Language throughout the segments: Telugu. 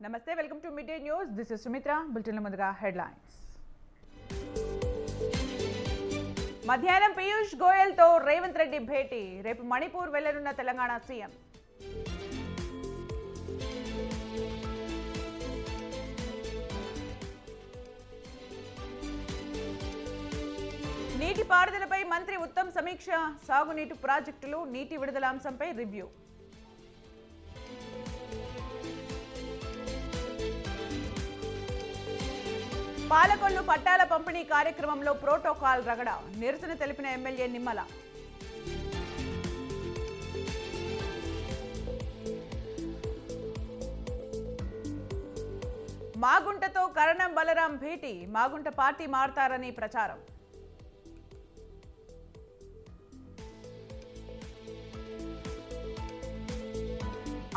నమస్తే welcome to mid day news this is Sumitra bulletin ముందుగా హెడ్లైన్స్ మధ్యాహ్నం పీయూష్ గోయల్ తో రేవంత్ రెడ్డి భేటీ రేపు మణిపూర్ వెళ్లనున్న తెలంగాణ సీఎం నీటి పారుదలపై మంత్రి ఉత్తమ్ సమీక్ష సాగునీటి ప్రాజెక్టులు నీటి విడుదల అంశంపై రివ్యూ పాలకొల్లు పట్టాల పంపిణీ కార్యక్రమంలో ప్రోటోకాల్ రగడ నిరసన తెలిపిన ఎమ్మెల్యే నిమ్మల మాగుంటతో కరణం బలరాం భేటీ మాగుంట పార్టీ మారతారని ప్రచారం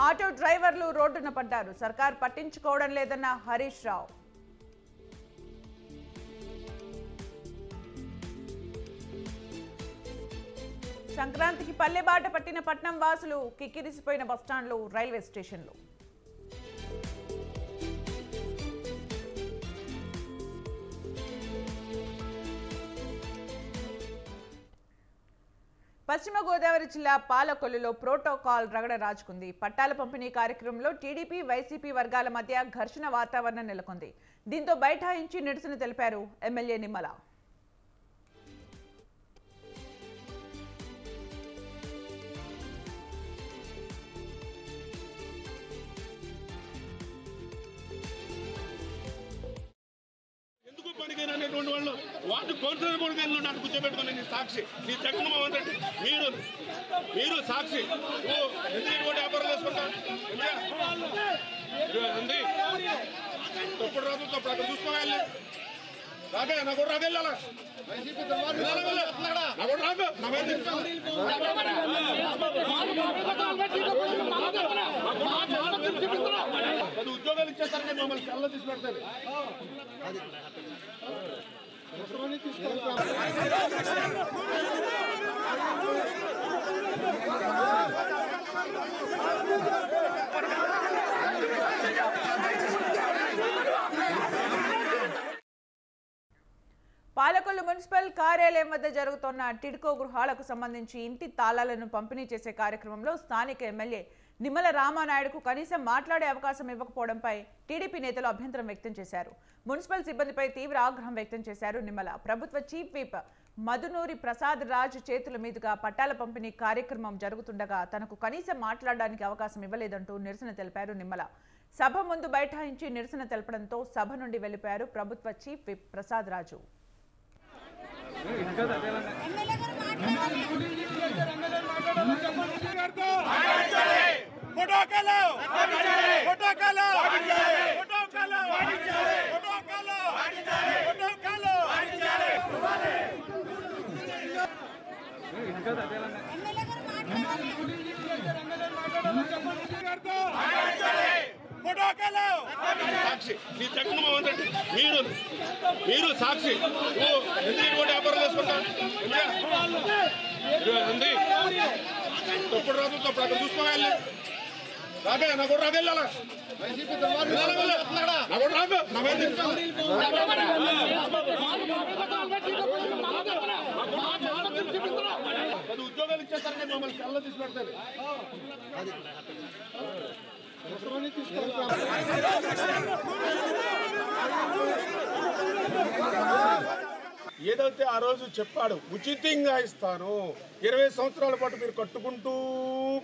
ఆటో డ్రైవర్లు రోడ్డున పడ్డారు సర్కార్ పట్టించుకోవడం లేదన్న హరీష్ రావు సంక్రాంతికి పల్లెబాట పట్టిన పట్నం వాసులు కిక్కిరిసిపోయిన బస్టాండ్లు రైల్వే స్టేషన్లు పశ్చిమ గోదావరి జిల్లా పాలకొల్లులో ప్రోటోకాల్ రగడ రాజుకుంది పట్టాల పంపిణీ కార్యక్రమంలో టీడీపీ వైసీపీ వర్గాల మధ్య ఘర్షణ వాతావరణం నెలకొంది దీంతో బైఠాయించి నిరసన తెలిపారు ఎమ్మెల్యే నిమ్మల వాటి కౌన్సిలర్ కొడుకు నాకు కూర్చోబెట్టుకుని నీ సాక్షి నీ జగన్మోహన్ రెడ్డి మీరు సాక్షి కూడా వ్యాపారం చేసుకుంటా తప్పుడు రాదు తప్పుడు అక్కడ చూసుకోవాలి రాదే నా కూడా రాదు వెళ్ళాలా నా కూడా రాదు అది ఉద్యోగాలు ఇచ్చేసరికి మమ్మల్ని కళ్ళ తీసి పెడతారు పాలకొల్లు మున్సిపల్ కార్యాలయం వద్ద జరుగుతున్న టిడ్కో గృహాలకు సంబంధించి ఇంటి తాళాలను పంపిణీ చేసే కార్యక్రమంలో స్థానిక ఎమ్మెల్యే నిమ్మల రామానాయుడుకు కనీసం మాట్లాడే అవకాశం ఇవ్వకపోవడంపై టీడీపీ నేతలు అభ్యంతరం వ్యక్తం చేశారు మున్సిపల్ సిబ్బందిపై తీవ్ర ఆగ్రహం వ్యక్తం చేశారు నిమ్మల ప్రభుత్వ చీఫ్ విప్ మధునూరి ప్రసాద్ రాజ్ చేతుల మీదుగా పట్టాల పంపిణీ కార్యక్రమం జరుగుతుండగా తనకు కనీసం మాట్లాడడానికి అవకాశం ఇవ్వలేదంటూ నిరసన తెలిపారు నిమ్మల సభ ముందు బైఠాయించి నిరసన తెలపడంతో సభ నుండి వెళ్లిపోయారు ప్రభుత్వ చీఫ్ విప్ ప్రసాద్ రాజు సాక్షి నీ జగన్మోహన్ రెడ్డి మీరు సాక్షి కూడా వ్యాపారం చేసుకుంటా తప్పుడు రాదు తప్పుడు అక్కడ చూసుకోవాలి రాదే నా కూడా రాదు వెళ్ళాలా నా కూడా రాదు అది ఉద్యోగాలు ఇచ్చేసరికి మమ్మల్ని కళ్ళ తీసి పెడతారు ఏదైతే ఆ రోజు చెప్పాడు ఉచితంగా ఇస్తాను 20 సంవత్సరాల పాటు మీరు కట్టుకుంటూ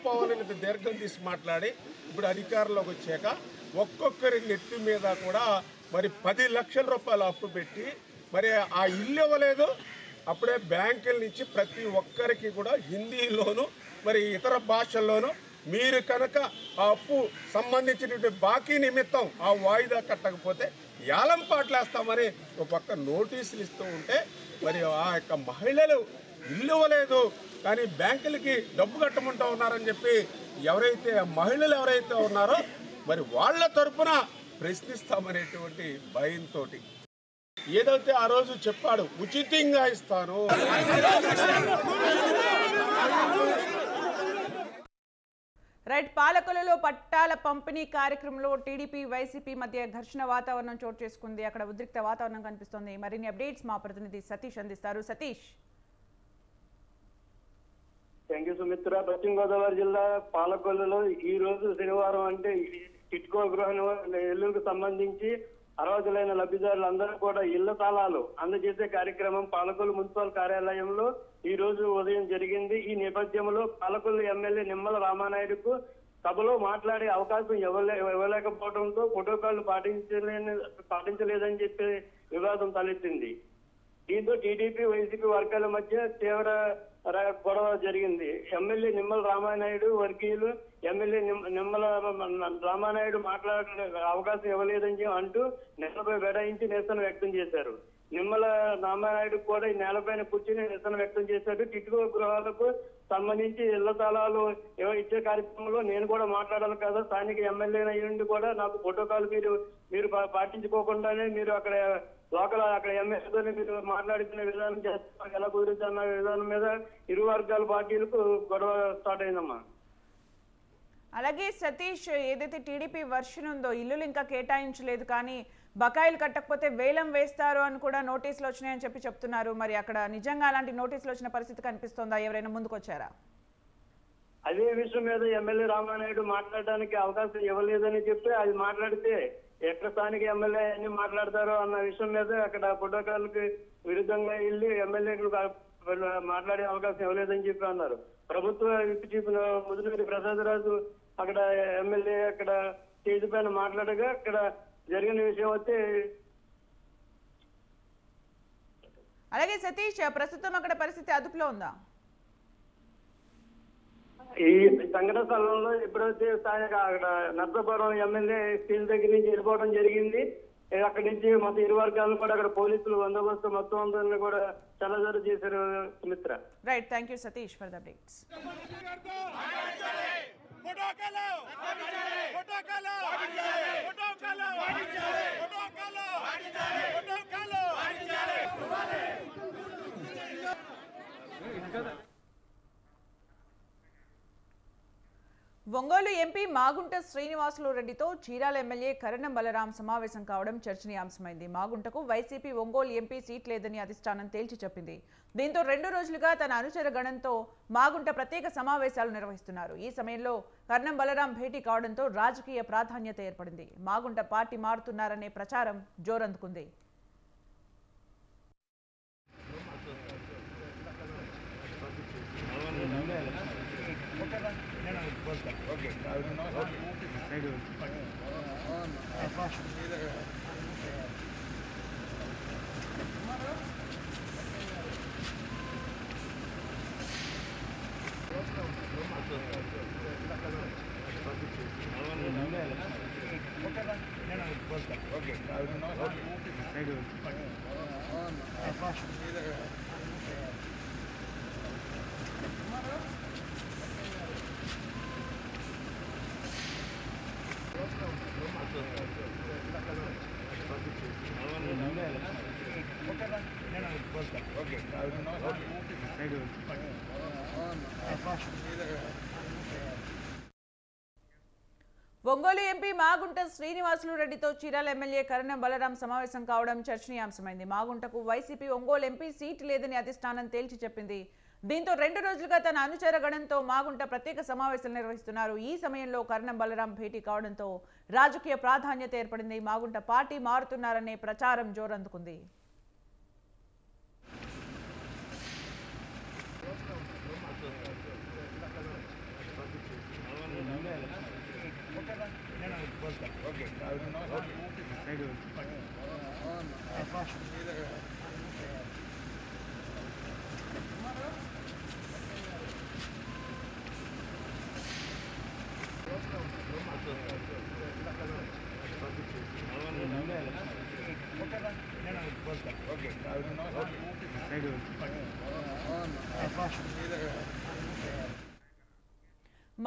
పోవాలని దీర్ఘం తీసి మాట్లాడి ఇప్పుడు అధికారంలోకి వచ్చాక ఒక్కొక్కరి నెత్తి మీద కూడా మరి 10 లక్షల రూపాయలు అప్పు పెట్టి మరి ఆ ఇల్లు ఇవ్వలేదు అప్పుడే బ్యాంకుల నుంచి ప్రతి ఒక్కరికి కూడా హిందీలోను మరి ఇతర భాషల్లోనూ మీరు కనుక ఆ అప్పు సంబంధించినటువంటి బాకీ నిమిత్తం ఆ వాయిదా కట్టకపోతే యాలం పాటలేస్తామని ఒక పక్క నోటీసులు ఇస్తూ ఉంటే మరి ఆ యొక్క మహిళలు ఇల్లు ఇవ్వలేదు కానీ బ్యాంకులకి డబ్బు కట్టమంటూ ఉన్నారని చెప్పి ఎవరైతే మహిళలు ఎవరైతే ఉన్నారో మరి వాళ్ళ తరపున ప్రశ్నిస్తామనేటువంటి భయంతో ఏదైతే ఆ రోజు చెప్పాడు ఉచితంగా ఇస్తాను రైట్, పాలకొల్లులో పట్టాల పంపిణీ కార్యక్రమంలో టీడీపీ వైసీపీ మధ్య ఘర్షణ వాతావరణం చోటు చేసుకుంది. అక్కడ ఉద్రిక్త వాతావరణం కనిపిస్తోంది. మరిన్ని అప్డేట్స్ మా ప్రతినిధి సతీష్ అందిస్తారు. సతీష్. Thank you Sumitra. పశ్చిమ గోదావరి జిల్లా పాలకొల్లులో ఈ రోజు శనివారం అంటే టిట్కో గృహ ఇళ్లకు సంబంధించి అర్హులైన లబ్ధిదారులందరూ కూడా ఇళ్ల తాళాలు అందజేసే కార్యక్రమం పాలకొల్లు మున్సిపల్ కార్యాలయంలో ఈ రోజు ఉదయం జరిగింది. ఈ నేపథ్యంలో పాలకొల్లు ఎమ్మెల్యే నిమ్మల రామానాయుడుకు సభలో మాట్లాడే అవకాశం ఇవ్వలేకపోవడంతో ప్రోటోకాల్ పాటించలేదని చెప్పి వివాదం తలెత్తింది. దీంతో టీడీపీ వైసీపీ వర్గాల మధ్య తీవ్ర గొడవ జరిగింది. ఎమ్మెల్యే నిమ్మల రామానాయుడు వర్గీయులు ఎమ్మెల్యే నిమ్మల రామానాయుడు మాట్లాడే అవకాశం ఇవ్వలేదని అంటూ నేలపై వెడాయించి నిరసన వ్యక్తం చేశారు. నిమ్మల రామానాయుడు కూడా ఈ నేలపైన కూర్చుని నిరసన వ్యక్తం చేశాడు. టిట్కో గృహాలకు సంబంధించి ఇళ్ల తాళాలు ఇచ్చే కార్యక్రమంలో నేను కూడా మాట్లాడాలి కదా, స్థానిక ఎమ్మెల్యే అయ్యుండి కూడా నాకు ప్రోటోకాల్ మీరు పాటించుకోకుండానే మీరు అక్కడ అక్కడ ఎమ్మెల్యేతో మీరు మాట్లాడుతున్న విధానం చేస్తున్నారు, ఎలా కుదురుతున్న విధానం మీద ఇరు వర్గాల పార్టీలకు గొడవ స్టార్ట్ అయిందమ్మా. అలాగే సతీష్, ఏదైతే టీడీపీ వర్షన్ ఉందో ఇల్లులు ఇంకా కేటాయించలేదు, కానీ బకాయిలు కట్టకపోతే వేలం వేస్తారు అని కూడా నోటీసులు వచ్చినాయని చెప్తున్నారు. మరి అక్కడ నిజంగా అలాంటి నోటీసులు వచ్చిన పరిస్థితి కనిపిస్తోందా? ఎవరైనా ముందుకొచ్చారా? అదే విషయం మీద ఎమ్మెల్యే రామానాయుడు మాట్లాడడానికి అవకాశం ఇవ్వలేదని చెప్పి అది మాట్లాడితే ఎక్కడ స్థానిక ఎమ్మెల్యే అన్ని మాట్లాడతారో అన్న విషయం మీద అక్కడ ప్రోటోకాల్కి విరుద్ధంగా వెళ్ళి ఎమ్మెల్యేలు మాట్లాడే అవకాశం ఇవ్వలేదని చెప్పి అన్నారు. ప్రభుత్వ విప్ చీఫ్ ముదునూరి ప్రసాదరాజు అక్కడ ఎమ్మెల్యే అక్కడ స్టేజ్ పైన మాట్లాడగా అక్కడ జరిగిన విషయం వచ్చి. అలాగే సతీష్, ప్రస్తుతం అక్కడ పరిస్థితి అదుపులో ఉందా? ఈ సంఘటన స్థలంలో ఎప్పుడైతే స్థానిక అక్కడ నర్సాపురం ఎమ్మెల్యే స్టేజ్ దగ్గర నుంచి వెళ్ళిపోవడం జరిగింది. అక్కడి నుంచి మొత్తం ఇరు వర్గాలను కూడా అక్కడ పోలీసులు బందోబస్తు మొత్తం అందరినీ కూడా చల్లజోరు చేశారు Sumitra. Right, thank you Satish for the updates. Ongole MP Magunta Srinivasulu రెడ్డితో చీరాల ఎమ్మెల్యే కరణం బలరాం సమావేశం కావడం చర్చనీయాంశమైంది. మాగుంటకు వైసీపీ ఒంగోలు ఎంపీ సీట్ లేదని అధిష్టానం తేల్చి చెప్పింది. దీంతో 2 రోజులుగా తన అనుచర గణంతో మాగుంట ప్రత్యేక సమావేశాలు నిర్వహిస్తున్నారు. ఈ సమయంలో కరణం బలరాం భేటీ కావడంతో రాజకీయ ప్రాధాన్యత ఏర్పడింది. మాగుంట పార్టీ మారుతున్నారనే ప్రచారం జోరందుకుంది. ఒంగోలు ఎంపీ మాగుంట శ్రీనివాసులు రెడ్డితో చీరాల ఎమ్మెల్యే కరణం బలరాం సమావేశం కావడం చర్చనీయాంశమైంది. మాగుంటకు వైసీపీ ఒంగోలు ఎంపీ సీట్ లేదని అధిష్టానం తేల్చి చెప్పింది. దీంతో 2 రోజులుగా తన అనుచర గణంతో మాగుంట ప్రత్యేక సమావేశాలు నిర్వహిస్తున్నారు. ఈ సమయంలో కరణం బలరాం భేటీ కావడంతో రాజకీయ ప్రాధాన్యత ఏర్పడింది. మాగుంట పార్టీ మారుతున్నారనే ప్రచారం జోరందుకుంది.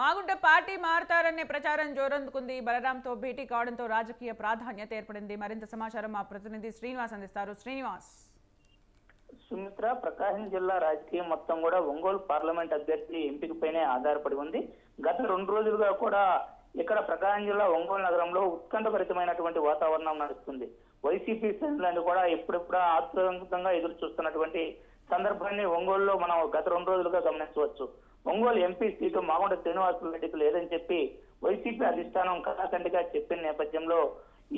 మాగుంట పార్టీ మారతారనే ప్రచారం జోరందుకుంది. బలరాంతో భేటీ కావడంతో రాజకీయ ప్రాధాన్యత ఏర్పడింది. మరింత సమాచారం మా ప్రతినిధి శ్రీనివాస్ అందిస్తారు. శ్రీనివాస్. సుమిత్ర, ప్రకాశం జిల్లా రాజకీయం మొత్తం కూడా ఒంగోలు పార్లమెంట్ అభ్యర్థి ఎంపికపైనే ఆధారపడి ఉంది. గత 2 రోజులుగా కూడా ఇక్కడ ప్రకాశం జిల్లా ఒంగోలు నగరంలో ఉత్కంఠభరితమైనటువంటి వాతావరణం నడుస్తుంది. వైసీపీ శ్రేణులను కూడా ఎప్పుడెప్పుడు ఆత్మవంతంగా ఎదురు చూస్తున్నటువంటి సందర్భాన్ని ఒంగోలులో మనం గత 2 రోజులుగా గమనించవచ్చు. ఒంగోలు ఎంపీ సీటు మాగుంట శ్రీనివాసరెడ్డికి లేదని చెప్పి వైసీపీ అధిష్టానం కళాఖండిగా చెప్పిన నేపథ్యంలో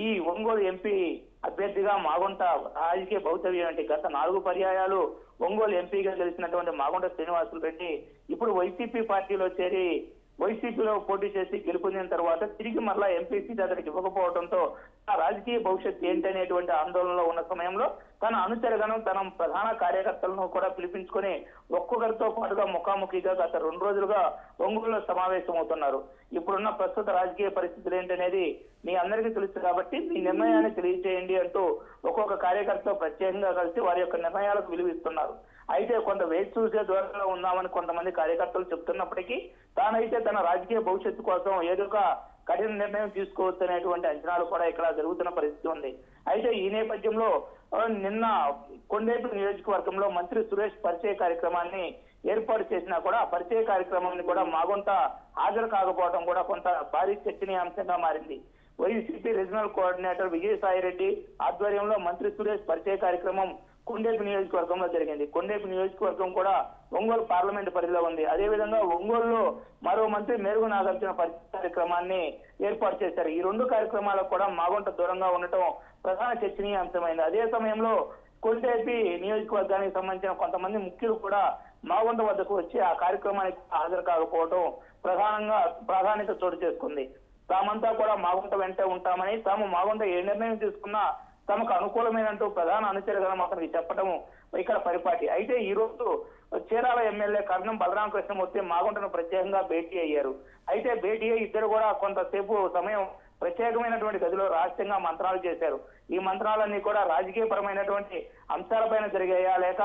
ఈ ఒంగోలు ఎంపీ అభ్యర్థిగా మాగుంట రాజకీయ భౌతవ్యం అంటే గత 4 పర్యాయాలు ఒంగోలు ఎంపీగా గెలిచినటువంటి మాగుంట శ్రీనివాసరెడ్డి ఇప్పుడు వైసీపీ పార్టీలో చేరి వైసీపీలో పోటీ చేసి గెలుపొందిన తర్వాత తిరిగి మరలా ఎంపీ సీట్ అతనికి ఇవ్వకపోవడంతో ఆ రాజకీయ భవిష్యత్తు ఏంటనేటువంటి ఆందోళనలో ఉన్న సమయంలో తన అనుచరగను తన ప్రధాన కార్యకర్తలను కూడా పిలిపించుకొని ఒక్కొక్కరితో పాటుగా ముఖాముఖిగా గత 2 రోజులుగా ఒంగోలులో సమావేశం అవుతున్నారు. ఇప్పుడున్న ప్రస్తుత రాజకీయ పరిస్థితులు ఏంటనేది మీ అందరికీ తెలుసు కాబట్టి మీ నిర్ణయాన్ని తెలియజేయండి అంటూ ఒక్కొక్క కార్యకర్త ప్రత్యేకంగా కలిసి వారి యొక్క నిర్ణయాలకు విలువిస్తున్నారు. అయితే కొంత వేచి చూసే ధోరణిలో ఉన్నామని కొంతమంది కార్యకర్తలు చెప్తున్నప్పటికీ తానైతే తన రాజకీయ భవిష్యత్తు కోసం ఏదో ఒక కఠిన నిర్ణయం తీసుకోవచ్చు అనేటువంటి అంచనాలు కూడా ఇక్కడ జరుగుతున్న పరిస్థితి ఉంది. అయితే ఈ నేపథ్యంలో నిన్న కొండేపు నియోజకవర్గంలో మంత్రి సురేష్ పరిచయ కార్యక్రమాన్ని ఏర్పాటు చేసినా కూడా ఆ పరిచయ కార్యక్రమాన్ని కూడా మాగుంట హాజరు కాకపోవడం కూడా కొంత భారీ చర్చనీయాంశంగా మారింది. వైసీపీ రీజనల్ కోఆర్డినేటర్ విజయసాయిరెడ్డి ఆధ్వర్యంలో మంత్రి సురేష్ పరిచయ కార్యక్రమం కొండేపు నియోజకవర్గంలో జరిగింది. కొండేపు నియోజకవర్గం కూడా ఒంగోలు పార్లమెంట్ పరిధిలో ఉంది. అదేవిధంగా ఒంగోలులో మరో మంత్రి మేరుగు నాగార్జున పరిచయ కార్యక్రమాన్ని ఏర్పాటు చేశారు. ఈ 2 కార్యక్రమాలకు కూడా మాగుంట దూరంగా ఉండటం ప్రధాన చర్చనీయాంశమైంది. అదే సమయంలో కొండేపి నియోజకవర్గానికి సంబంధించిన కొంతమంది ముఖ్యులు కూడా మాగుంట వద్దకు వచ్చి ఆ కార్యక్రమానికి హాజరు కాకపోవడం ప్రాధాన్యత చోటు చేసుకుంది. తామంతా కూడా మాగుంట వెంటే ఉంటామని, తాము మాగుంట ఏ నిర్ణయం తీసుకున్నా తమకు అనుకూలమైనట్టు ప్రధాన అనుచరులను అతనికి చెప్పడం ఇక్కడ పరిపాటి. అయితే ఈ రోజు చీరాల ఎమ్మెల్యే కర్ణం బలరామ కృష్ణమూర్తి మాగుంటను ప్రత్యేకంగా భేటీ అయ్యారు. అయితే భేటీ అయ్యి ఇద్దరు కూడా కొంతసేపు సమయం ప్రత్యేకమైనటువంటి గదిలో రహస్యంగా మంత్రాలు చేశారు. ఈ మంత్రాలన్నీ కూడా రాజకీయ పరమైనటువంటి అంశాలపైన జరిగాయా లేక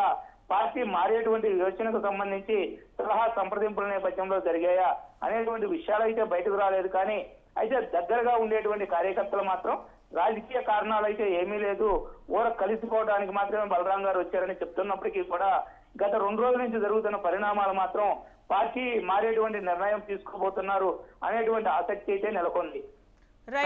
పార్టీ మారేటువంటి యోచనకు సంబంధించి సలహా సంప్రదింపుల నేపథ్యంలో జరిగాయా అనేటువంటి విషయాలు అయితే బయటకు రాలేదు. కానీ అయితే దగ్గరగా ఉండేటువంటి కార్యకర్తలు మాత్రం రాజకీయ కారణాలు అయితే ఏమీ లేదు, ఊర కలిసిపోవడానికి మాత్రమే బలరాం గారు వచ్చారని చెప్తున్నప్పటికీ కూడా గత 2 రోజుల నుంచి జరుగుతున్న పరిణామాలు మాత్రం పార్టీ మారేటువంటి నిర్ణయం తీసుకోబోతున్నారు అనేటువంటి ఆసక్తి అయితే నెలకొంది.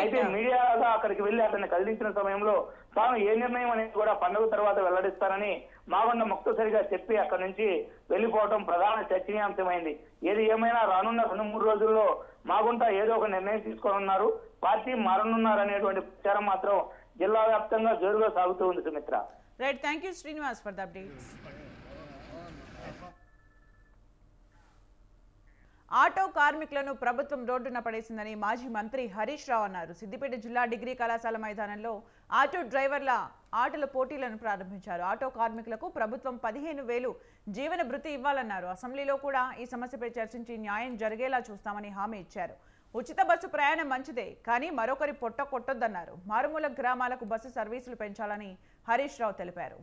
అయితే మీడియాగా అక్కడికి వెళ్లి అతన్ని కదిలించిన సమయంలో తాను ఏ నిర్ణయం అనేది కూడా పండుగ తర్వాత వెల్లడిస్తానని మాగుంట ముక్తసరిగా చెప్పి అక్కడి నుంచి వెళ్లిపోవడం ప్రధాన చర్చనీయాంశమైంది. ఏది ఏమైనా రానున్న 2-3 రోజుల్లో మాగుంట ఏదో ఒక నిర్ణయం తీసుకోనున్నారు, పార్టీ మారనున్నారు అనేటువంటి ప్రచారం మాత్రం జిల్లా వ్యాప్తంగా జోరుగా సాగుతూ ఉంది. Sumitra, right, thank you Srinivas for the updates. Auto కార్మికులను ప్రభుత్వం రోడ్డున పడేసిందని మాజీ మంత్రి హరీష్ రావు అన్నారు. సిద్దిపేట జిల్లా డిగ్రీ కళాశాల మైదానంలో ఆటో డ్రైవర్ల ఆటల పోటీలను ప్రారంభించారు. ఆటో కార్మికులకు ప్రభుత్వం 15,000 జీవన భృతి ఇవ్వాలన్నారు. అసెంబ్లీలో కూడా ఈ సమస్యపై చర్చించి న్యాయం జరిగేలా చూస్తామని హామీ ఇచ్చారు. ఉచిత బస్సు ప్రయాణం మంచిదే, కానీ మరొకరి పొట్ట కొట్టొద్దన్నారు. మారుమూల గ్రామాలకు బస్సు సర్వీసులు పెంచాలని హరీష్ రావు తెలిపారు.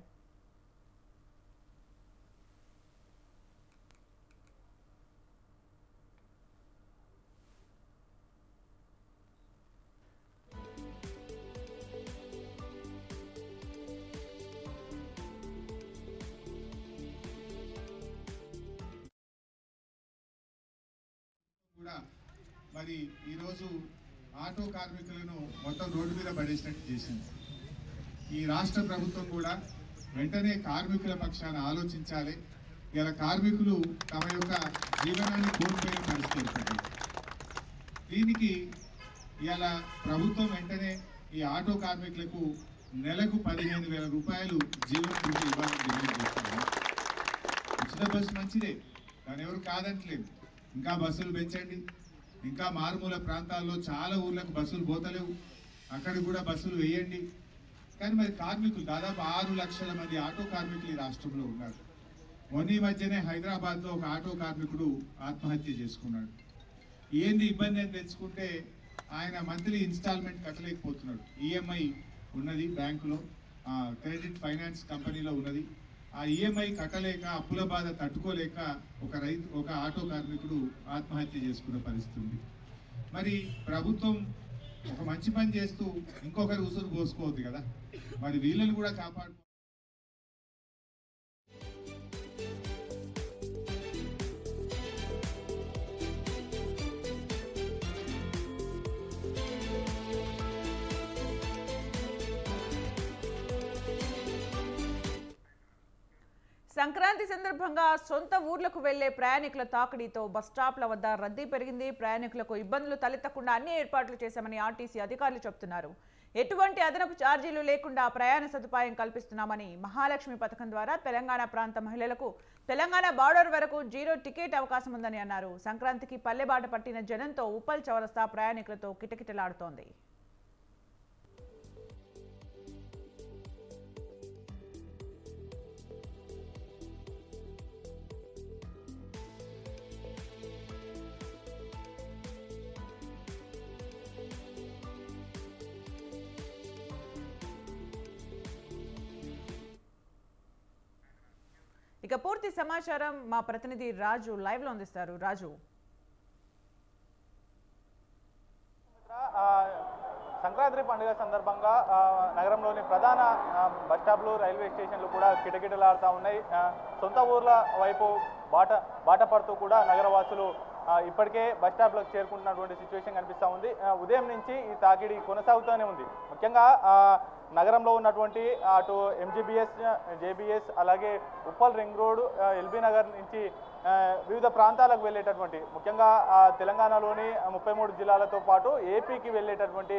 మరి ఈరోజు ఆటో కార్మికులను మొత్తం రోడ్డు మీద పడేసినట్టు చేసింది. ఈ రాష్ట్ర ప్రభుత్వం కూడా వెంటనే కార్మికుల పక్షాన ఆలోచించాలి. ఇలా కార్మికులు తమ యొక్క జీవనాన్ని కోల్పోయే పరిస్థితి ఏర్పడింది. దీనికి ఇలా ప్రభుత్వం వెంటనే ఈ ఆటో కార్మికులకు నెలకు 15,000 రూపాయలు జీవన భృతి ఇవ్వాలని డిమాండ్ చేస్తున్నారు. ఉచిత బస్సు మంచిదే, దాని ఎవరు కాదంటలేదు. ఇంకా బస్సులు పెంచండి. ఇంకా మారుమూల ప్రాంతాల్లో చాలా ఊర్లకు బస్సులు పోతలేవు, అక్కడికి కూడా బస్సులు వేయండి. కానీ మరి కార్మికులు దాదాపు 6 లక్షల మంది ఆటో కార్మికులు ఈ రాష్ట్రంలో ఉన్నారు. మొన్న మధ్యనే హైదరాబాద్లో ఒక ఆటో కార్మికుడు ఆత్మహత్య చేసుకున్నాడు. ఏంది ఇబ్బంది అని తెచ్చుకుంటే ఆయన మంత్లీ ఇన్స్టాల్మెంట్ కట్టలేకపోతున్నాడు. ఈఎంఐ ఉన్నది బ్యాంకులో, క్రెడిట్ ఫైనాన్స్ కంపెనీలో ఉన్నది. ఆ ఈఎంఐ కట్టలేక అప్పుల బాధ తట్టుకోలేక ఒక ఆటో కార్మికుడు ఆత్మహత్య చేసుకున్న పరిస్థితి ఉంది. మరి ప్రభుత్వం ఒక మంచి పని చేస్తూ ఇంకొకరి ఉసురు పోసుకోవద్దు కదా, మరి వీళ్ళని కూడా కాపాడు. సంక్రాంతి సందర్భంగా సొంత ఊర్లకు వెళ్లే ప్రయాణికుల తాకిడితో బస్టాప్ల వద్ద రద్దీ పెరిగింది. ప్రయాణికులకు ఇబ్బందులు తలెత్తకుండా అన్ని ఏర్పాట్లు చేశామని ఆర్టీసీ అధికారులు చెబుతున్నారు. ఎటువంటి అదనపు ఛార్జీలు లేకుండా ప్రయాణ సదుపాయం కల్పిస్తున్నామని మహాలక్ష్మి పథకం ద్వారా తెలంగాణ ప్రాంత మహిళలకు తెలంగాణ బార్డర్ వరకు 0 టికెట్ అవకాశం ఉందని అన్నారు. సంక్రాంతికి పల్లెబాట పట్టిన జనంతో ఉప్పల్ చౌరస్తా ప్రయాణికులతో కిటకిటలాడుతోంది. ఇక పూర్తి సమాచారం మా ప్రతినిధి రాజు లైవ్ లో అందిస్తారు. రాజు, సంక్రాంతి పండుగ సందర్భంగా నగరంలోని ప్రధాన బస్టాప్లు రైల్వే స్టేషన్లు కూడా కిటకిటలాడుతూ ఉన్నాయి. సొంత ఊర్ల వైపు బాట పడుతూ కూడా నగరవాసులు ఇప్పటికే బస్టాప్లకు చేరుకుంటున్నటువంటి సిచ్యువేషన్ కనిపిస్తూ ఉంది. ఉదయం నుంచి ఈ తాకిడి కొనసాగుతూనే ఉంది. ముఖ్యంగా నగరంలో ఉన్నటువంటి అటు ఎంజీబీఎస్, జేబీఎస్, అలాగే Uppal ring road, LB Nagar నుంచి వివిధ ప్రాంతాలకు వెళ్ళేటటువంటి ముఖ్యంగా తెలంగాణలోని 33 జిల్లాలతో పాటు ఏపీకి వెళ్ళేటటువంటి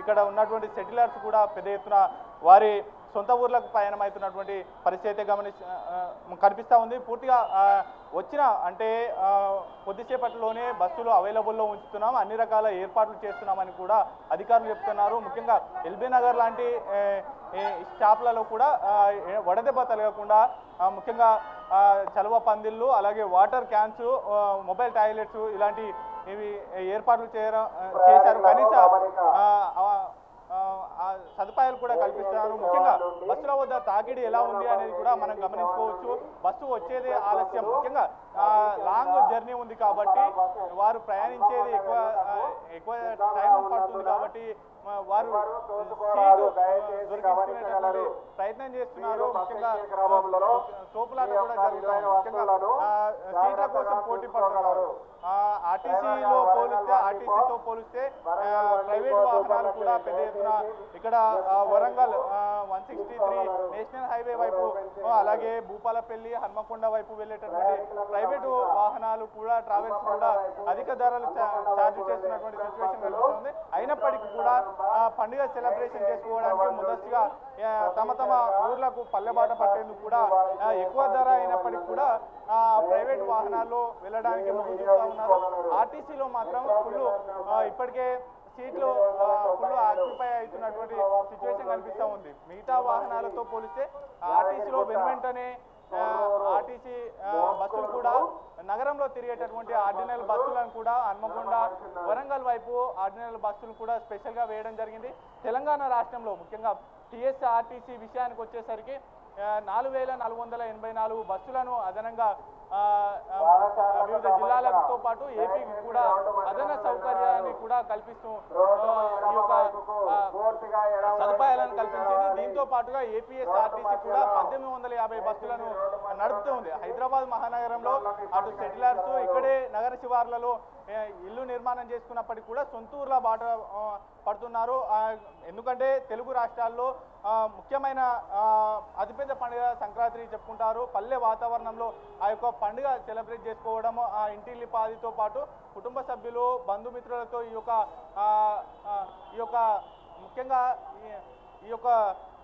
ఇక్కడ ఉన్నటువంటి సెటిలర్స్ కూడా పెద్ద ఎత్తున వారి సొంత ఊర్లకు పయనమవుతున్నటువంటి పరిస్థితి కనిపిస్తూ ఉంది. పూర్తిగా వచ్చిన అంటే కొద్దిసేపట్లోనే బస్సులు అవైలబుల్లో ఉంచుతున్నాం, అన్ని రకాల ఏర్పాట్లు చేస్తున్నామని కూడా అధికారులు చెప్తున్నారు. ముఖ్యంగా ఎల్బీ నగర్ లాంటి స్టాప్లలో కూడా వడదెబ్బ తలగకుండా ముఖ్యంగా చలువ పందిళ్ళు, అలాగే వాటర్ క్యాన్స్, మొబైల్ టాయిలెట్స్ ఇలాంటి ఇవి ఏర్పాట్లు చేశారు. కనీస సదుపాయాలు కూడా కల్పిస్తున్నారు. ముఖ్యంగా బస్సుల వద్ద తాకిడి ఎలా ఉంది అనేది కూడా మనం గమనించుకోవచ్చు. బస్సు వచ్చేది ఆలస్యం, ముఖ్యంగా లాంగ్ జర్నీ ఉంది కాబట్టి వారు ప్రయాణించేది ఎక్కువ టైం పడుతుంది కాబట్టి వారు సీటు దొరికించుకునేటటువంటి ప్రయత్నం చేస్తున్నారు. ముఖ్యంగా తోపులాట కూడా జరుగుతుంది. ముఖ్యంగా సీట్ల కోసం పోటీ పడుతున్నారు. ఆర్టీసీతో పోలిస్తే ప్రైవేట్ వాహనాలు కూడా పెద్ద ఎత్తున ఇక్కడ వరంగల్ 163 నేషనల్ హైవే వైపు, అలాగే భూపాలపల్లి, హన్మకొండ వైపు వెళ్ళేటటువంటి ప్రైవేటు వాహనాలు కూడా ట్రావెల్స్ కూడా అధిక ధరలు ఛార్జ్ చేస్తున్నటువంటి సిచ్యువేషన్ కనిపిస్తుంది. అయినప్పటికీ కూడా పండుగ సెలబ్రేషన్ చేసుకోవడానికి ముందస్తుగా తమ ఊర్లకు పల్లెబాట పట్టేందుకు కూడా ఎక్కువ ధర అయినప్పటికీ కూడా ప్రైవేట్ వాహనాల్లో వెళ్ళడానికి మొగ్గు చూపుతా ఉన్నారు. ఆర్టీసీలో మాత్రం ఇప్పటికే సీట్లు ఫుల్ ఆక్యుపై అవుతున్నటువంటి సిచ్యువేషన్ కనిపిస్తూ ఉంది. మిగతా వాహనాలతో పోలిస్తే ఆర్టీసీలో వెంటనే ఆర్టీసీ బస్సులు కూడా నగరంలో తిరిగేటటువంటి ఆర్డినల్ బస్సులను కూడా హన్మకొండ, వరంగల్ వైపు ఆర్డినల్ బస్సులు కూడా స్పెషల్గా వేయడం జరిగింది. తెలంగాణ రాష్ట్రంలో ముఖ్యంగా టీఎస్ఆర్టీసీ విషయానికి వచ్చేసరికి 4484 బస్సులను అదనంగా వివిధ జిల్లాలతో పాటు ఏపీకి కూడా అదన సౌకర్యాన్ని కూడా కల్పిస్తూ ఈ యొక్క సదుపాయాలను కల్పించింది. దీంతో పాటుగా ఏపీఎస్ఆర్టీసీ కూడా 1850 బస్సులను నడుపుతూ ఉంది. హైదరాబాద్ మహానగరంలో అటు సెటిలర్స్ ఇక్కడే నగర శివార్లలో ఇల్లు నిర్మాణం చేసుకున్నప్పటికీ కూడా సొంతూర్ల బాట పడుతున్నారు. ఎందుకంటే తెలుగు రాష్ట్రాల్లో ముఖ్యమైన అతిపెద్ద పండుగ సంక్రాంతి చెప్పుకుంటారు. పల్లె వాతావరణంలో ఆ యొక్క పండుగ సెలబ్రేట్ చేసుకోవడం, ఇంటిల్లి పాదితో పాటు కుటుంబ సభ్యులు, బంధుమిత్రులతో ఈ యొక్క ముఖ్యంగా ఈ యొక్క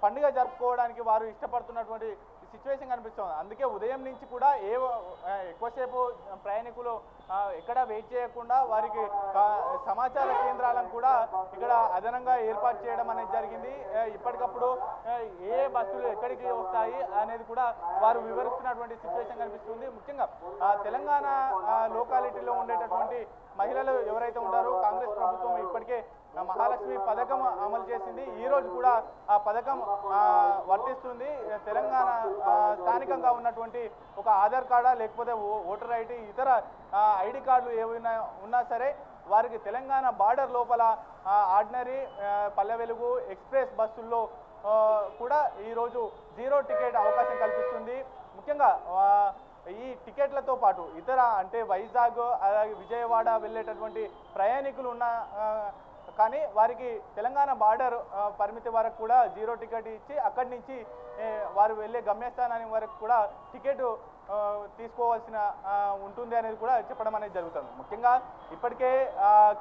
పండుగ జరుపుకోవడానికి వారు ఇష్టపడుతున్నటువంటి సిచ్యువేషన్ కనిపిస్తుంది. అందుకే ఉదయం నుంచి కూడా ఎక్కువసేపు ప్రయాణికులు ఎక్కడ వెయిట్ చేయకుండా వారికి సమాచార కేంద్రాలను కూడా ఇక్కడ అదనంగా ఏర్పాటు చేయడం అనేది జరిగింది. ఇప్పటికప్పుడు ఏ బస్సులు ఎక్కడికి వస్తాయి అనేది కూడా వారు వివరిస్తున్నటువంటి సిచ్యువేషన్ కనిపిస్తుంది. ముఖ్యంగా తెలంగాణ లోకాలిటీలో ఉండేటటువంటి మహిళలు ఎవరైతే ఉంటారో కాంగ్రెస్ ప్రభుత్వం ఇప్పటికే మహాలక్ష్మి పథకం అమలు చేసింది. ఈ రోజు కూడా ఆ పథకం వర్తిస్తుంది. తెలంగాణ స్థానికంగా ఉన్నటువంటి ఒక ఆధార్ కార్డా లేకపోతే ఓటర్ ఐడి, ఇతర ఐడి కార్డులు ఏవైనా ఉన్నా సరే వారికి తెలంగాణ బార్డర్ లోపల ఆర్డినరీ, పల్లె వెలుగు, ఎక్స్ప్రెస్ బస్సుల్లో కూడా ఈరోజు 0 టికెట్ అవకాశం కల్పిస్తుంది. ముఖ్యంగా ఈ టికెట్లతో పాటు ఇతర అంటే వైజాగ్, అలాగే విజయవాడ వెళ్ళేటటువంటి ప్రయాణికులు ఉన్న కానీ వారికి తెలంగాణ బార్డర్ పరిమితి వరకు కూడా 0 టికెట్ ఇచ్చి అక్కడి నుంచి వారు వెళ్ళే గమ్యస్థానానికి వరకు కూడా టికెట్ తీసుకోవాల్సిన ఉంటుంది అనేది కూడా చెప్పడం అనేది జరుగుతుంది. ముఖ్యంగా ఇప్పటికే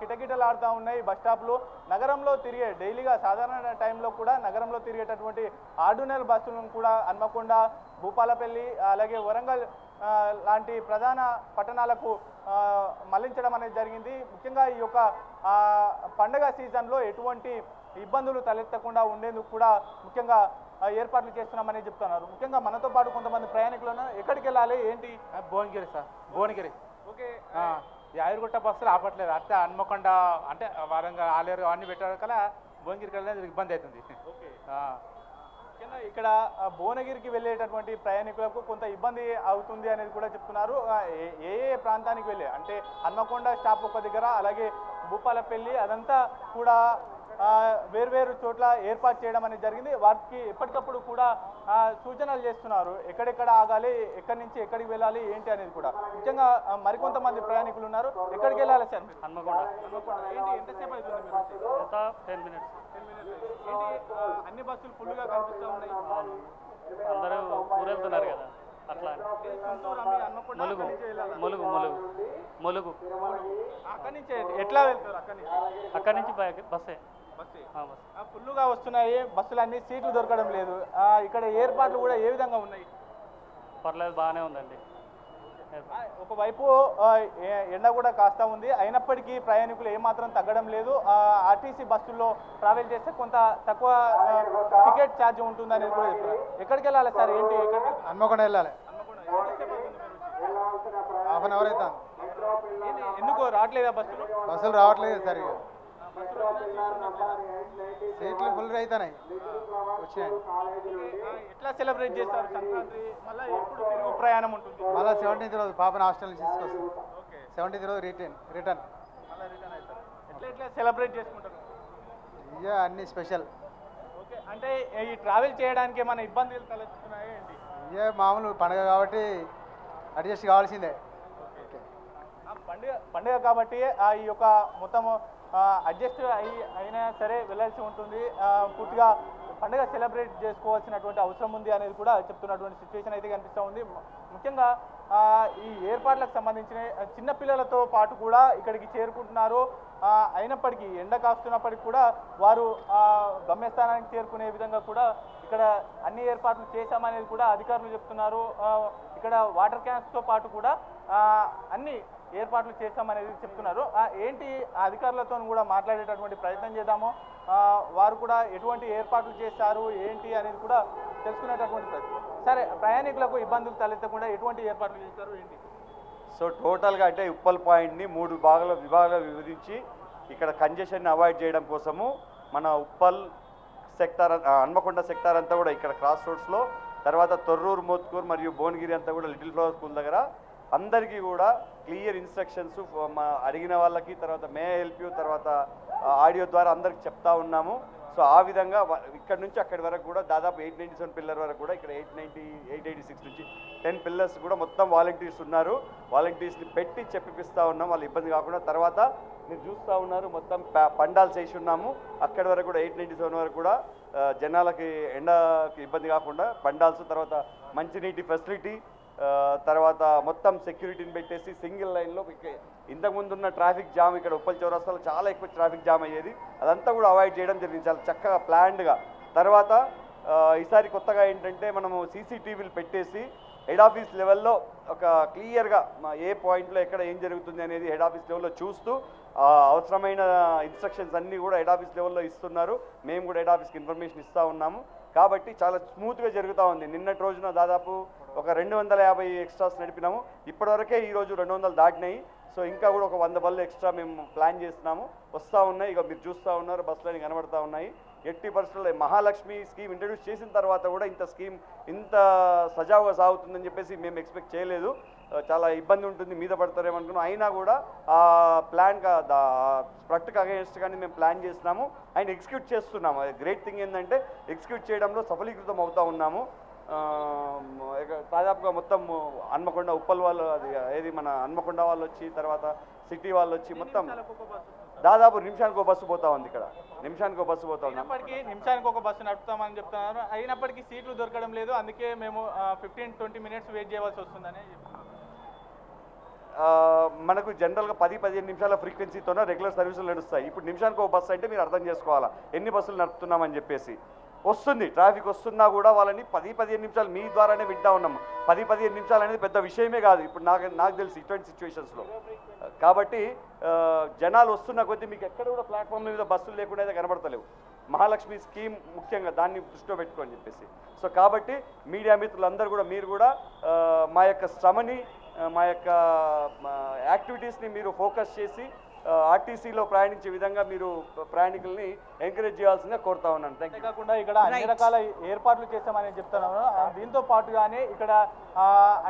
కిటకిటలాడుతూ ఉన్నాయి బస్ స్టాప్లు. నగరంలో తిరిగే డైలీగా సాధారణ టైంలో కూడా నగరంలో తిరిగేటటువంటి ఆర్డినరీ బస్సులను కూడా హన్మకొండ, భూపాలపల్లి, అలాగే వరంగల్ లాంటి ప్రధాన పట్టణాలకు మళ్లించడం అనేది జరిగింది. ముఖ్యంగా ఈ యొక్క పండగ సీజన్లో ఎటువంటి ఇబ్బందులు తలెత్తకుండా ఉండేందుకు కూడా ముఖ్యంగా ఏర్పాట్లు చేస్తున్నామని చెప్తున్నారు. ముఖ్యంగా మనతో పాటు కొంతమంది ప్రయాణికులను ఎక్కడికి వెళ్ళాలి ఏంటి? భువనగిరి సార్, భువనగిరి. ఓకే, యాదగిరిగుట్ట బస్సులు ఆపట్లేదు. అంటే హన్మకొండ అంటే వరంగల్ ఆలేరు అవన్నీ పెట్టడం కల్లా భువనగిరికి వెళ్ళడానికి ఇబ్బంది అవుతుంది. ఓకే, ముఖ్యంగా ఇక్కడ భువనగిరికి వెళ్ళేటటువంటి ప్రయాణికులకు కొంత ఇబ్బంది అవుతుంది అనేది కూడా చెప్తున్నారు. ఏ ఏ ప్రాంతానికి వెళ్ళే అంటే హన్మకొండ స్టాప్ ఒక దగ్గర, అలాగే భూపాలపల్లి అదంతా కూడా వేర్వేరు చోట్ల ఏర్పాటు చేయడం అనేది జరిగింది. వారికి ఎప్పటికప్పుడు కూడా సూచనలు చేస్తున్నారు ఎక్కడెక్కడ ఆగాలి, ఎక్కడి నుంచి ఎక్కడికి వెళ్ళాలి ఏంటి అనేది కూడా. ముఖ్యంగా మరికొంతమంది ప్రయాణికులు ఉన్నారు. ఎక్కడికి వెళ్ళాలి సార్? హన్మకొండ. ఏంటి ఎంతసేపు అవుతుంది మీరు వచ్చి? 10 మినిట్స్. ఏంటి అన్ని బస్సులు ఫుల్గా కనిపిస్తూ ఉన్నాయి? అందరూ ఊరెళ్తున్నారు కదా అట్లా. ములుగు ములుగు ములుగు ములుగు అక్కడి నుంచి ఎట్లా వెళ్తారు? అక్కడి నుంచి బస్సే. ఫుల్గా వస్తున్నాయి బస్సులు, అన్ని సీట్లు దొరకడం లేదు. ఇక్కడ ఏర్పాట్లు కూడా ఏ విధంగా ఉన్నాయి? పర్లేదు, బాగానే ఉందండి. ఒకవైపు ఎండ కూడా కాస్తా ఉంది, అయినప్పటికీ ప్రయాణికులు ఏమాత్రం తగ్గడం లేదు. ఆర్టీసీ బస్సుల్లో ట్రావెల్ చేస్తే కొంత తక్కువ టికెట్ ఛార్జ్ ఉంటుంది అనేది కూడా చెప్తున్నారు. ఎక్కడికి వెళ్ళాలి సార్? ఏంటి ఎక్కడికి? హన్మకొండ వెళ్ళాలి. హాఫ్ అన్ అవర్ అవుతాను. ఎందుకు రావట్లేదా బస్సులు? బస్సులు రావట్లేదు సార్. ఇక సీట్లు ఫుల్ అవుతున్నాయి, వచ్చినాయి. ఎట్లా సెలబ్రేట్ చేస్తారు సంక్రాంతి? మళ్ళీ ఎప్పుడు తిరుగు ప్రయాణం ఉంటుంది? మళ్ళీ 17th రోజు పాపని హాస్టల్ నుంచి తీసుకొస్తాం. 17th రోజు రిటర్న్. ఎట్లా సెలబ్రేట్ చేసుకుంటారు? ఇక అన్ని స్పెషల్. ఓకే, అంటే ఈ ట్రావెల్ చేయడానికి ఏమైనా ఇబ్బందులు తలెత్తుతున్నాయా ఏంటి? ఇక మామూలు పండుగ కాబట్టి అడ్జస్ట్ కావాల్సిందే. పండుగ కాబట్టి ఈ యొక్క మొత్తం అడ్జస్ట్ అయినా సరే వెళ్ళాల్సి ఉంటుంది. పూర్తిగా పండుగ సెలబ్రేట్ చేసుకోవాల్సినటువంటి అవసరం ఉంది అనేది కూడా చెప్తున్నటువంటి సిచ్యువేషన్ అయితే కనిపిస్తూ ఉంది. ముఖ్యంగా ఈ ఏర్పాట్లకు సంబంధించిన చిన్నపిల్లలతో పాటు కూడా ఇక్కడికి చేరుకుంటున్నారు. అయినప్పటికీ ఎండ కాస్తున్నప్పటికీ కూడా వారు గమ్యస్థానానికి చేరుకునే విధంగా కూడా ఇక్కడ అన్ని ఏర్పాట్లు చేశామనేది కూడా అధికారులు చెప్తున్నారు. ఇక్కడ వాటర్ క్యాన్స్తో పాటు కూడా అన్ని ఏర్పాట్లు చేస్తామనేది చెప్తున్నారు. ఏంటి అధికారులతో కూడా మాట్లాడేటటువంటి ప్రయత్నం చేద్దాము. వారు కూడా ఎటువంటి ఏర్పాట్లు చేస్తారు ఏంటి అనేది కూడా తెలుసుకునేటటువంటి ప్రయత్నం. సరే, ప్రయాణికులకు ఇబ్బందులు తలెత్తకుండా ఎటువంటి ఏర్పాట్లు చేస్తారు ఏంటి? సో టోటల్గా అంటే ఉప్పల్ పాయింట్ని 3 విభాగాలుగా విభజించి ఇక్కడ కంజెషన్ని అవాయిడ్ చేయడం కోసము మన ఉప్పల్ సెక్టార్, హన్మకొండ సెక్టార్ అంతా కూడా ఇక్కడ క్రాస్ రోడ్స్లో, తర్వాత తొర్రూరు, మోత్కూర్ మరియు భువనగిరి అంతా కూడా లిటిల్ ఫ్లవర్ స్కూల్ దగ్గర అందరికీ కూడా క్లియర్ ఇన్స్ట్రక్షన్స్ అడిగిన వాళ్ళకి, తర్వాత మే హెల్ప్ యూ, తర్వాత ఆడియో ద్వారా అందరికి చెప్తా ఉన్నాము. సో ఆ విధంగా ఇక్కడ నుంచి అక్కడి వరకు కూడా దాదాపు 897 పిల్లర్ వరకు కూడా ఇక్కడ 886 నుంచి 10 పిల్లర్స్ కూడా మొత్తం వాలంటీర్స్ ఉన్నారు. వాలంటీర్స్ని పెట్టి చెప్పిస్తూ ఉన్నాం, వాళ్ళు ఇబ్బంది కాకుండా. తర్వాత మీరు చూస్తూ ఉన్నారు మొత్తం పండాల్స్ వేసి ఉన్నాము. అక్కడి వరకు కూడా 897 వరకు కూడా జనాలకి ఎండకి ఇబ్బంది కాకుండా పండాల్స్, తర్వాత మంచినీటి ఫెసిలిటీ, తర్వాత మొత్తం సెక్యూరిటీని పెట్టేసి సింగిల్ లైన్లో ఇంతకుముందు ఉన్న ట్రాఫిక్ జామ్ ఇక్కడ ఉప్పల్ చౌరస్తాలో చాలా ఎక్కువ ట్రాఫిక్ జామ్ అయ్యేది, అదంతా కూడా అవాయిడ్ చేయడం జరిగింది చాలా చక్కగా ప్లాన్డ్గా. తర్వాత ఈసారి కొత్తగా ఏంటంటే మనము సీసీటీవీలు పెట్టేసి హెడ్ ఆఫీస్ లెవెల్లో ఒక క్లియర్గా ఏ పాయింట్లో ఎక్కడ ఏం జరుగుతుంది అనేది హెడ్ ఆఫీస్ లెవెల్లో చూస్తూ అవసరమైన ఇన్స్ట్రక్షన్స్ అన్నీ కూడా హెడ్ ఆఫీస్ లెవెల్లో ఇస్తున్నారు. మేము కూడా హెడ్ ఆఫీస్కి ఇన్ఫర్మేషన్ ఇస్తూ ఉన్నాము. కాబట్టి చాలా స్మూత్గా జరుగుతూ ఉంది. నిన్నటి రోజున దాదాపు ఒక 250 ఎక్స్ట్రాస్ నడిపినాము. ఇప్పటివరకే ఈరోజు 200 దాటినాయి. సో ఇంకా కూడా ఒక 100 బళ్ళు ఎక్స్ట్రా మేము ప్లాన్ చేస్తున్నాము, వస్తూ ఉన్నాయి. ఇక మీరు చూస్తూ ఉన్నారు, బస్సులని కనబడుతూ ఉన్నాయి. ఎట్టి పరిస్థితుల్లో మహాలక్ష్మి స్కీమ్ ఇంట్రడ్యూస్ చేసిన తర్వాత కూడా ఇంత స్కీమ్ ఇంత సజావుగా సాగుతుందని చెప్పేసి మేము ఎక్స్పెక్ట్ చేయలేదు. చాలా ఇబ్బంది ఉంటుంది, మీద పడతారేమనుకున్నాం. అయినా కూడా ఆ ప్లాన్గా స్ట్రక్ట్కి అగేన్స్ట్గానే మేము ప్లాన్ చేస్తున్నాము, ఆయన ఎగ్జిక్యూట్ చేస్తున్నాము. గ్రేట్ థింగ్ ఏంటంటే ఎగ్జిక్యూట్ చేయడంలో సఫలీకృతం అవుతూ ఉన్నాము. దాదాపుగా మొత్తం హన్మకొండ ఉప్పల్ వాళ్ళు, అది ఏది మన హన్మకొండ వాళ్ళు వచ్చి, తర్వాత సిటీ వాళ్ళు వచ్చి మొత్తం దాదాపు నిమిషానికి ఒక బస్సు పోతా ఉంది, ఇక్కడ నిమిషానికి ఒక బస్సు పోతా ఉంది. అయినప్పటికీ నిమిషానికి ఒక బస్సు నడుపుతామని చెప్తున్నారు. అయినప్పటికీ సీట్లు దొరకడం లేదు, అందుకే మేము 15-20 మినిట్స్ వెయిట్ చేయవలసి వస్తుందని చెప్తున్నారు. మనకు జనరల్గా 10-15 నిమిషాల ఫ్రీక్వెన్సీతోనే రెగ్యులర్ సర్వీసులు నడుస్తాయి. ఇప్పుడు నిమిషానికి ఒక బస్సు అంటే మీరు అర్థం చేసుకోవాలా ఎన్ని బస్సులు నడుపుతున్నామని చెప్పేసి. వస్తుంది ట్రాఫిక్ వస్తున్నా కూడా వాళ్ళని 10-15 నిమిషాలు మీ ద్వారానే వింటా ఉన్నాము. 10-15 నిమిషాలు అనేది పెద్ద విషయమే కాదు ఇప్పుడు నాకు తెలిసి ఇటువంటి సిచ్యువేషన్స్లో. కాబట్టి జనాలు వస్తున్న కొద్దీ మీకు ఎక్కడ కూడా ప్లాట్ఫామ్ మీద బస్సులు లేకుండా అయితే కనబడతలేవు. మహాలక్ష్మి స్కీమ్ ముఖ్యంగా దాన్ని దృష్టిలో పెట్టుకోని చెప్పేసి. సో కాబట్టి మీడియా మిత్రులందరూ కూడా మీరు కూడా మా యొక్క శ్రమని మా యొక్క యాక్టివిటీస్ని మీరు ఫోకస్ చేసి ఆర్టీసీలో ప్రయాణించే విధంగా మీరు ప్రయాణికుల్ని ఎంకరేజ్ చేయాల్సిందిగా కోరుతా ఉన్నాను. Thank you. కాకుండా ఇక్కడ అన్ని రకాల ఏర్పాట్లు చేశామని చెప్తున్నాను. దీంతో పాటుగానే ఇక్కడ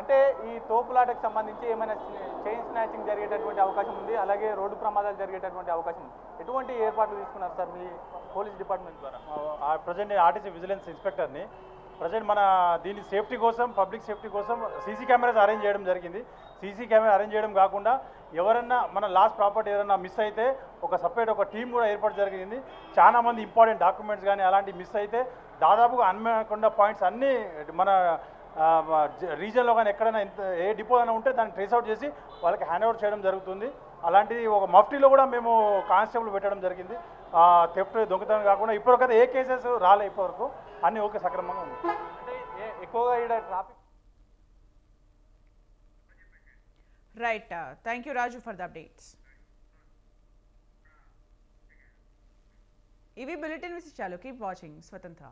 అంటే ఈ తోపులాటకు సంబంధించి ఏమైనా చైన్ స్నాచింగ్ జరిగేటటువంటి అవకాశం ఉంది, అలాగే రోడ్డు ప్రమాదాలు జరిగేటటువంటి అవకాశం ఉంది. ఎటువంటి ఏర్పాట్లు తీసుకున్నారు సార్ మీ పోలీస్ డిపార్ట్మెంట్ ద్వారా? ప్రజెంట్ ఆర్టీసీ విజిలెన్స్ ఇన్స్పెక్టర్ని ప్రజెంట్ మన దీని సేఫ్టీ కోసం పబ్లిక్ సేఫ్టీ కోసం సీసీ కెమెరాస్ అరేంజ్ చేయడం జరిగింది. సీసీ కెమెరా అరేంజ్ చేయడం కాకుండా ఎవరన్నా మన లాస్ట్ ప్రాపర్టీ ఎవరన్నా మిస్ అయితే ఒక సపరేట్ ఒక టీం కూడా ఏర్పాటు జరిగింది. చాలా మంది ఇంపార్టెంట్ డాక్యుమెంట్స్ కానీ అలాంటివి మిస్ అయితే దాదాపుగా హన్మకొండ పాయింట్స్ అన్నీ మన రీజన్లో కానీ ఎక్కడైనా ఏ డిపో అయినా ఉంటే దాన్ని ట్రేస్ అవుట్ చేసి వాళ్ళకి హ్యాండ్ ఓవర్ చేయడం జరుగుతుంది. అలాంటిది ఒక మఫ్టీలో కూడా మేము కానిస్టేబుల్ పెట్టడం జరిగింది. థెఫ్ట్ దొంగతనం కాకుండా ఇప్పటివరకు ఏ కేసెస్ రాలే, ఇప్పటివరకు అన్నీ ఓకే సక్రమంగా ఉంది. అంటే ఎక్కువగా ఇక్కడ traffic right. Thank you Raju for the updates. ఇవి బులెటిన్ విశేషాలు. కీప్ వాచింగ్ స్వతంత్ర.